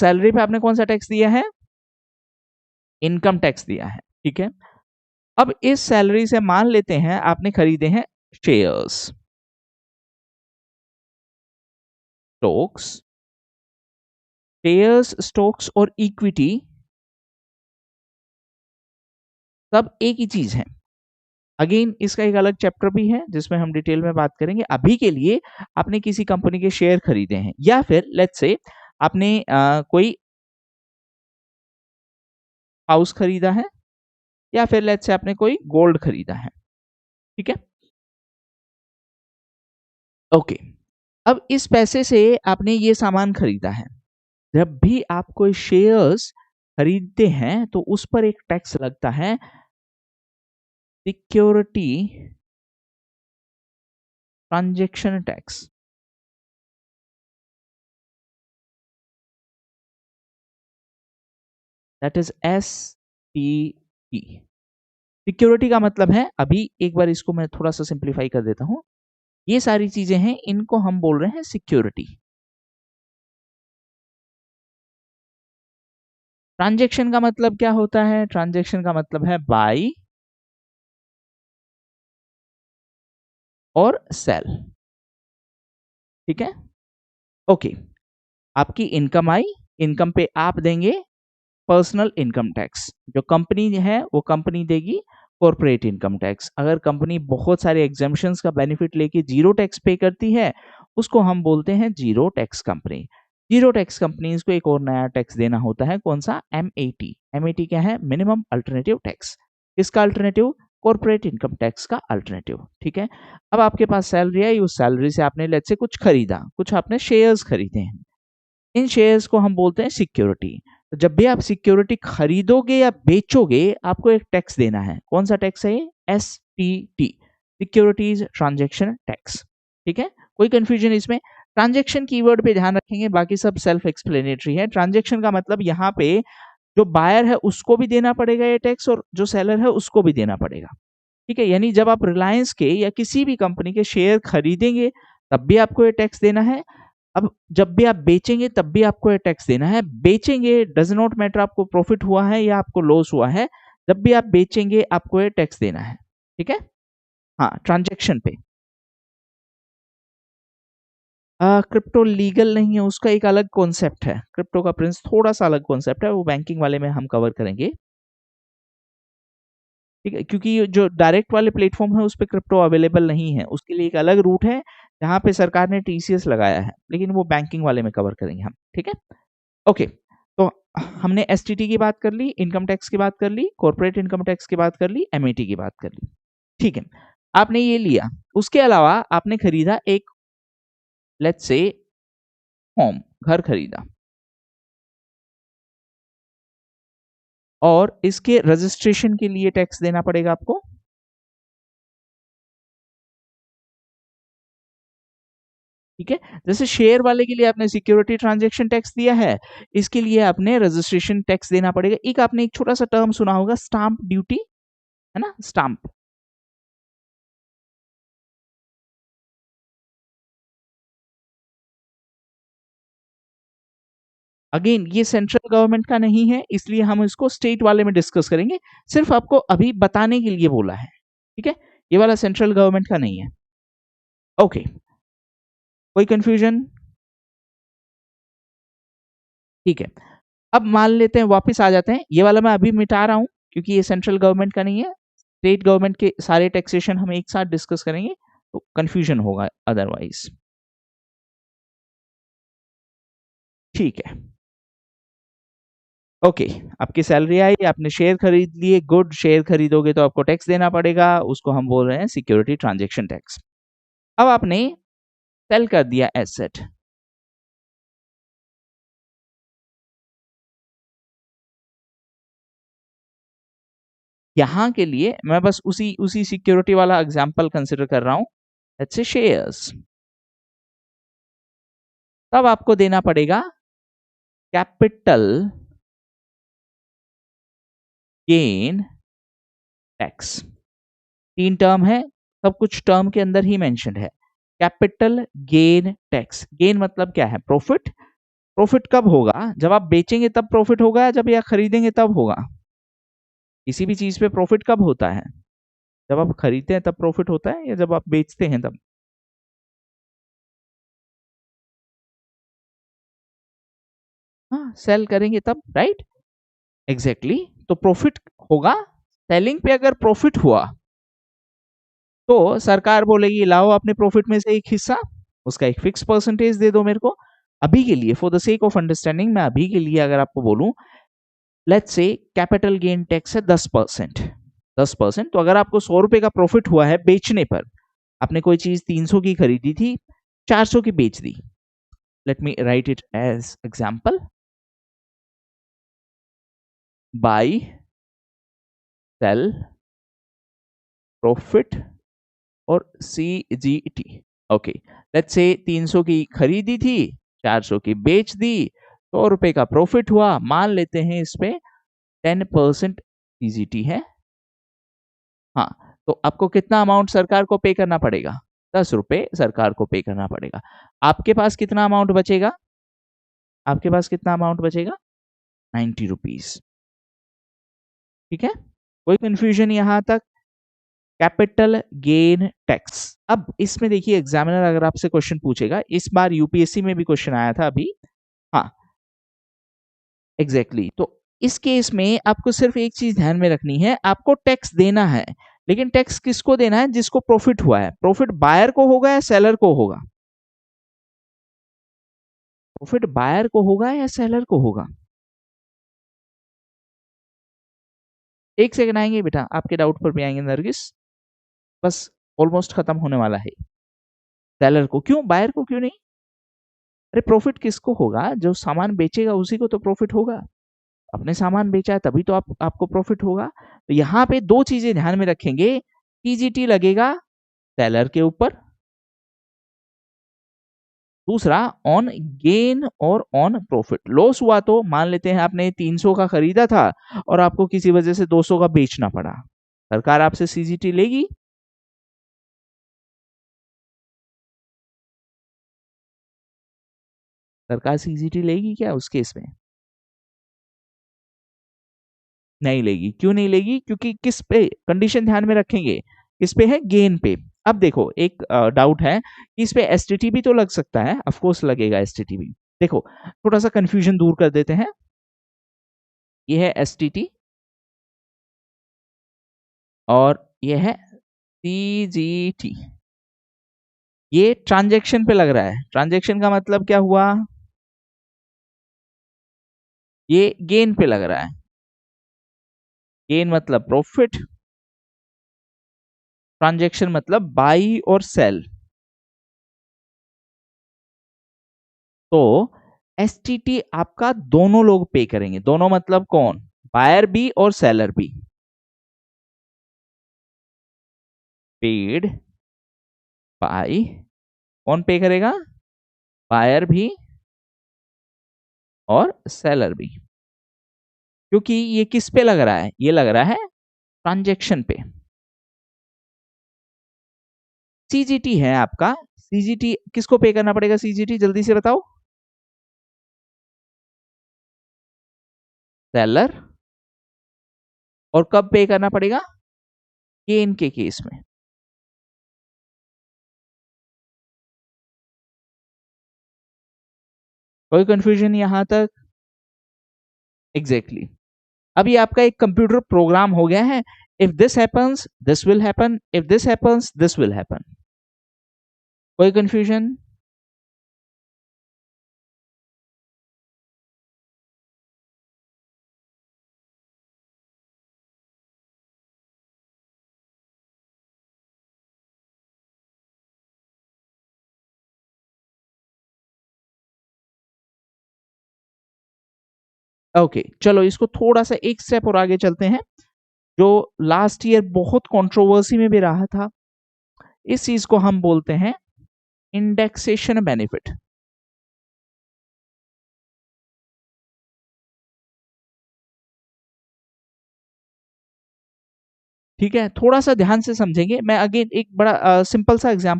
Salary पे आपने कौन सा टैक्स दिया है? इनकम टैक्स दिया है, ठीक है। अब इस सैलरी से मान लेते हैं आपने खरीदे हैं शेयर्स, स्टॉक्स, शेयर्स, स्टॉक्स और इक्विटी सब एक ही चीज है। अगेन इसका एक अलग चैप्टर भी है जिसमें हम डिटेल में बात करेंगे। अभी के लिए आपने किसी कंपनी के शेयर खरीदे हैं या फिर लेट्स से आपने कोई हाउस खरीदा है या फिर लेट्स से आपने कोई गोल्ड खरीदा है, ठीक है। ओके, अब इस पैसे से आपने ये सामान खरीदा है। जब भी आप कोई शेयर्स खरीदते हैं तो उस पर एक टैक्स लगता है, security transaction tax. That is STT। Security का मतलब है, अभी एक बार इसको मैं थोड़ा सा सिंप्लीफाई कर देता हूं, ये सारी चीजें हैं, इनको हम बोल रहे हैं सिक्योरिटी। ट्रांजैक्शन का मतलब क्या होता है? ट्रांजैक्शन का मतलब है बाई और सेल, ठीक है। ओके, आपकी इनकम आई, इनकम पे आप देंगे पर्सनल इनकम टैक्स, जो कंपनी है वो कंपनी देगी कॉर्पोरेट इनकम टैक्स। अगर कंपनी बहुत सारे एग्जाम्पशंस का बेनिफिट लेके जीरो टैक्स पे करती है उसको हम बोलते हैं zero tax company. Zero tax companies को एक और नया टैक्स देना होता है, कौन सा? MAT। MAT क्या है? Minimum alternative tax. किसका अल्टरनेटिव? कॉर्पोरेट इनकम टैक्स का अल्टरनेटिव, ठीक है। अब आपके पास सैलरी आई, उस सैलरी से आपने लेट्स से कुछ खरीदा, कुछ आपने शेयर्स खरीदे हैं, इन शेयर्स को हम बोलते हैं सिक्योरिटी। तो जब भी आप सिक्योरिटी खरीदोगे या बेचोगे आपको एक टैक्स देना है, कौन सा टैक्स है ये? STT, सिक्योरिटीज ट्रांजैक्शन टैक्स, ठीक है। कोई कंफ्यूजन इसमें? ट्रांजैक्शन कीवर्ड पे ध्यान रखेंगे, बाकी सब सेल्फ एक्सप्लेनेटरी है। ट्रांजैक्शन का मतलब यहाँ पे जो बायर है उसको भी देना पड़ेगा ये टैक्स और जो सेलर है उसको भी देना पड़ेगा, ठीक है। यानी जब आप रिलायंस के या किसी भी कंपनी के शेयर खरीदेंगे तब भी आपको ये टैक्स देना है। अब जब भी आप बेचेंगे तब भी आपको ये टैक्स देना है। बेचेंगे डज नॉट मैटर आपको प्रॉफिट हुआ है या आपको लॉस हुआ है, जब भी आप बेचेंगे आपको ये टैक्स देना है, ठीक है। हाँ, ट्रांजैक्शन पे। क्रिप्टो लीगल नहीं है, उसका एक अलग कॉन्सेप्ट है। क्रिप्टो का प्रिंस थोड़ा सा अलग कॉन्सेप्ट है, वो बैंकिंग वाले में हम कवर करेंगे, ठीक है। क्योंकि जो डायरेक्ट वाले प्लेटफॉर्म है उस पर क्रिप्टो अवेलेबल नहीं है, उसके लिए एक अलग रूट है जहाँ पे सरकार ने TCS लगाया है, लेकिन वो बैंकिंग वाले में कवर करेंगे हम, ठीक है। ओके, तो हमने STT की बात कर ली, इनकम टैक्स की बात कर ली, कॉर्पोरेट इनकम टैक्स की बात कर ली, MAT की बात कर ली, ठीक है। आपने ये लिया, उसके अलावा आपने खरीदा एक लेट्स से होम, घर खरीदा और इसके रजिस्ट्रेशन के लिए टैक्स देना पड़ेगा आपको, ठीक है। जैसे शेयर वाले के लिए आपने सिक्योरिटी ट्रांजैक्शन टैक्स दिया है, इसके लिए आपने रजिस्ट्रेशन टैक्स देना पड़ेगा। एक आपने एक छोटा सा टर्म सुना होगा, स्टाम्प ड्यूटी, है ना, स्टाम्प। अगेन ये सेंट्रल गवर्नमेंट का नहीं है, इसलिए हम इसको स्टेट वाले में डिस्कस करेंगे। सिर्फ आपको अभी बताने के लिए बोला है, ठीक है। ये वाला सेंट्रल गवर्नमेंट का नहीं है। ओके, कोई कंफ्यूजन? ठीक है, अब मान लेते हैं, वापस आ जाते हैं, ये वाला मैं अभी मिटा रहा हूं क्योंकि ये सेंट्रल गवर्नमेंट का नहीं है। स्टेट गवर्नमेंट के सारे टैक्सेशन हम एक साथ डिस्कस करेंगे तो कंफ्यूजन होगा अदरवाइज, ठीक है। ओके, आपकी सैलरी आई, आपने शेयर खरीद लिए, गुड। शेयर खरीदोगे तो आपको टैक्स देना पड़ेगा, उसको हम बोल रहे हैं सिक्योरिटी ट्रांजैक्शन टैक्स। अब आपने सेल कर दिया एसेट, यहां के लिए मैं बस उसी उसी सिक्योरिटी वाला एग्जांपल कंसिडर कर रहा हूं, लेट्स से शेयर्स। तब आपको देना पड़ेगा कैपिटल गेन टैक्स। तीन टर्म है, सब कुछ टर्म के अंदर ही मेंशन है। कैपिटल गेन टैक्स, गेन मतलब क्या है? प्रॉफिट। प्रॉफिट कब होगा? जब आप बेचेंगे तब प्रॉफिट होगा, या जब या खरीदेंगे तब होगा? किसी भी चीज पे प्रॉफिट कब होता है? जब आप खरीदते हैं तब प्रॉफिट होता है, या जब आप बेचते हैं तब? हाँ, सेल करेंगे तब, राइट? एग्जैक्टली। तो प्रॉफिट होगा, सेलिंग पे अगर प्रॉफिट हुआ तो सरकार बोलेगी लाओ अपने प्रॉफिट में से एक हिस्सा, उसका एक फिक्स परसेंटेज दे दो मेरे को। अभी के लिए, for the sake of understanding, मैं अभी के लिए अगर आपको बोलूं, let's say capital gain tax है 10%। 10%, तो अगर आपको 100 रुपए का प्रॉफिट हुआ है बेचने पर, आपने कोई चीज 300 की खरीदी थी, 400 की बेच दी। Let me write it as example, buy, sell, profit और CGT। ओके, लेट्स से 300 की खरीदी थी, 400 की बेच दी, 100 रुपए का प्रॉफिट हुआ, मान लेते हैं इस पे 10% CGT है। हाँ, तो आपको कितना अमाउंट सरकार को पे करना पड़ेगा? 10 रुपए सरकार को पे करना पड़ेगा। आपके पास कितना अमाउंट बचेगा? आपके पास कितना अमाउंट बचेगा? 90 रुपीज। ठीक है, कोई कंफ्यूजन यहां तक? Capital gain tax. अब इसमें देखिए, एग्जामिनर अगर आपसे क्वेश्चन पूछेगा, इस बार यूपीएससी में भी क्वेश्चन आया था अभी। हाँ, एग्जैक्टली exactly। तो इस केस में आपको सिर्फ एक चीज ध्यान में रखनी है, आपको टैक्स देना है, लेकिन टैक्स किसको देना है? जिसको प्रॉफिट हुआ है। प्रॉफिट बायर को होगा या सेलर को होगा? प्रॉफिट बायर को होगा या सेलर को होगा? एक सेकंड, आएंगे बेटा, आपके डाउट पर भी आएंगे नरगिस, बस ऑलमोस्ट खत्म होने वाला है। सेलर को क्यों, बायर को क्यों नहीं? अरे प्रॉफिट किसको होगा? जो सामान बेचेगा उसी को तो प्रॉफिट होगा। अपने सामान बेचा है तभी तो आपको प्रॉफिट होगा। तो यहाँ पे दो चीजें ध्यान में रखेंगे, टीजीटी लगेगा सेलर के ऊपर, दूसरा ऑन गेन और ऑन प्रॉफिट। लॉस हुआ तो मान लेते हैं आपने 300 का खरीदा था और आपको किसी वजह से 200 का बेचना पड़ा, सरकार आपसे सीजीटी लेगी? सरकार सीजीटी लेगी क्या उस केस में? नहीं लेगी। क्यों नहीं लेगी? क्योंकि किस पे कंडीशन ध्यान में रखेंगे, किस पे है? गेन पे। अब देखो, एक डाउट है कि इस पे एसटीटी भी तो लग सकता है। ऑफ कोर्स लगेगा एसटीटी भी। देखो, थोड़ा सा कंफ्यूजन दूर कर देते हैं। ये है एसटीटी और ये है सीजीटी। ये ट्रांजैक्शन पे लग रहा है। ट्रांजैक्शन का मतलब क्या हुआ? ये गेन पे लग रहा है। गेन मतलब प्रॉफिट, ट्रांजैक्शन मतलब बाई और सेल। तो एसटीटी आपका दोनों लोग पे करेंगे। दोनों मतलब कौन? बायर भी और सेलर भी। पेड बाय, कौन पे करेगा? बायर भी और सेलर भी। क्योंकि ये किस पे लग रहा है? ये लग रहा है ट्रांजैक्शन पे। सीजीटी है आपका। सीजीटी किसको पे करना पड़ेगा? सीजीटी जल्दी से बताओ। सेलर। और कब पे करना पड़ेगा? गेन के केस में। कोई कंफ्यूजन यहां तक? Exactly exactly। अब ये आपका एक कंप्यूटर प्रोग्राम हो गया है। If this happens this will happen, if this happens this will happen. कोई कंफ्यूजन? ओके, चलो इसको थोड़ा सा एक स्टेप और आगे चलते हैं। जो लास्ट ईयर बहुत कंट्रोवर्सी में भी रहा था, इस चीज को हम बोलते हैं इंडेक्सेशन बेनिफिट। ठीक है, थोड़ा सा ध्यान से समझेंगे। मैं अगेन एक बड़ा सिंपल सा एग्जांपल